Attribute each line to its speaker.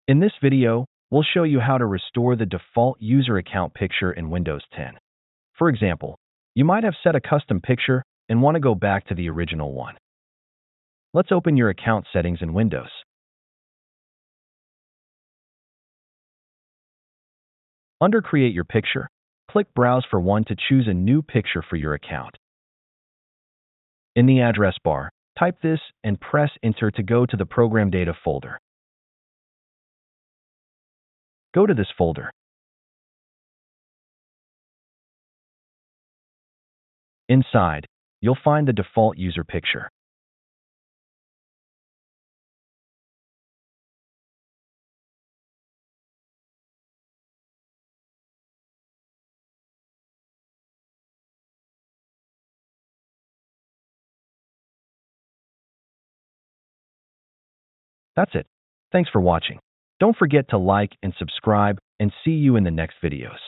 Speaker 1: In this video, we'll show you how to restore the default user account picture in Windows 10. For example, you might have set a custom picture and want to go back to the original one. Let's open your account settings in Windows. Under Create Your Picture, click Browse for one to choose a new picture for your account. In the address bar, type this and press Enter to go to the Program Data folder. Go to this folder. Inside, you'll find the default user picture. That's it. Thanks for watching. Don't forget to like and subscribe, and see you in the next videos.